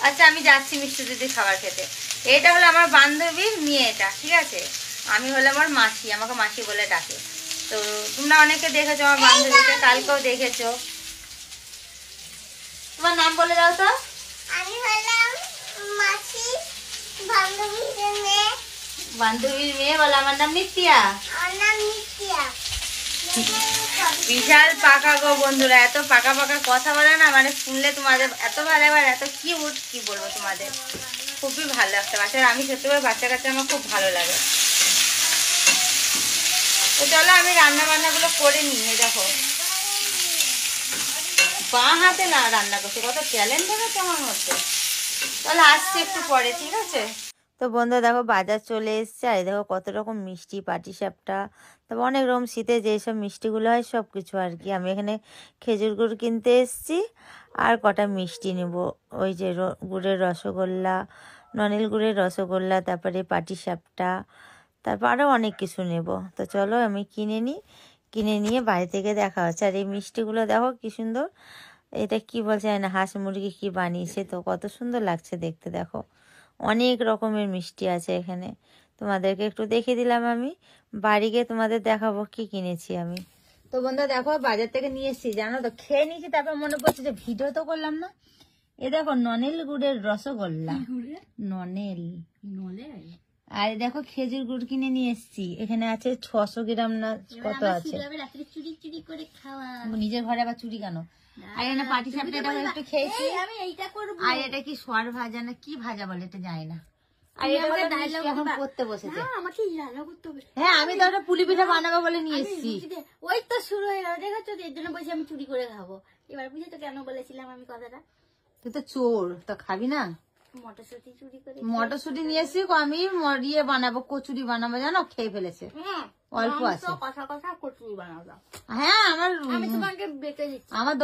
আচ্ছা আমি যাচ্ছি মিষ্টি দিদি খাবার খেতে। এটা হলো আমার বান্ধবীর মেয়েটা, ঠিক আছে? আমি হলো আমার মাসি, আমাকে মাসি বলে ডাকে। তো তোমরা অনেকে দেখেছো আমার বান্ধবীকে, কালকেও দেখেছো। তোমার নাম বলে দাও তো। আমি হলাম মাসি বান্ধবীর মেয়ে। বান্ধবীর মেয়ে বলে আমার নাম নিত্যা। আমার নাম নিত্যা। বিশাল পাকা গো বন্ধুরা, এত পাকা পাকা কথা বলে না, মানে শুনলে তোমাদের এত ভালো লাগে, এত কিউট, কি বলবো তোমাদের, খুবই ভালো একটা বাচ্চা। আমি সত্যি করে বাচ্চা কাচ্চা আমার খুব ভালো লাগে। তো চলো আমি রান্না বান্নাগুলো করে নিই। দেখো বাঁ হাতে না রান্না করছে, কত ট্যালেন্ট দেখেছে আমার মধ্যে। তাহলে আসছি একটু পরে, ঠিক আছে? তো বন্ধুরা দেখো বাজার চলে এসছে, আর দেখো কত রকম মিষ্টি, পাটিসাপটা, তারপর অনেক রকম শীতে যেসব মিষ্টিগুলো হয় সব কিছু আর কি। আমি এখানে খেজুর গুড় কিনতে এসছি আর কটা মিষ্টি নেব। ওই যে গুড়ের রসগোল্লা, ননিল গুড়ের রসগোল্লা, তারপরে পাটিসাপটা, তারপর আরও অনেক কিছু নেব। তো চলো আমি কিনে নিই, কিনে নিয়ে বাড়ি থেকে দেখা হচ্ছে। আর এই মিষ্টিগুলো দেখো কি সুন্দর, এটা কি বলছে না, হাঁস মুরগি কি বানিয়েছে, তো কত সুন্দর লাগছে দেখতে। দেখো অনেক রকমের মিষ্টি আছে এখানে, তোমাদেরকে একটু দেখিয়ে দিলাম। আমি বাড়ি গিয়ে তোমাদের দেখাবো কি কিনেছি আমি। তো বন্ধুরা দেখো বাজার থেকে নিয়ে এসেছি, জানো তো, খেয়ে নিয়েছি, তারপর মনে পড়ছে যে ভিডিও তো করলাম না। এ দেখো ননেল গুড়ের রসগোল্লা, ননেল। আর দেখো খেজুর গুড় কিনে নিয়ে এসেছি, এখানে আছে 600 গ্রাম না কত আছে। নিজের ঘরে আবার চুরি কেন? আর এখানে পাটিসাপটা একটু খেয়েছি। আর এটা কি সর ভাজা না কি ভাজা বলে এটা জানি না। আর এটা এখন করতে বসেছে। হ্যাঁ আমি তো একটা পুলি পিঠা বানাবো বলে নিয়ে এসেছি। ওই তো শুরু হয়ে গেল, দেখেছো? এর জন্য বলছি আমি চুরি করে খাবো। এবার বুঝে তো কেন বলেছিলাম আমি কথাটা। তুই তো চোর, তো খাবি না? মটরশুঁটি চুরি করে মটরশুঁটি নিয়ে এসেছি, আমি ইয়ে বানাবো, কচুরি বানাবো, জানো, খেয়ে ফেলেছে। অল্প আছে, কথা কথা কচুরি বানাবো। হ্যাঁ আমার আমি তোমাকে বেঁচে দিচ্ছি। আমার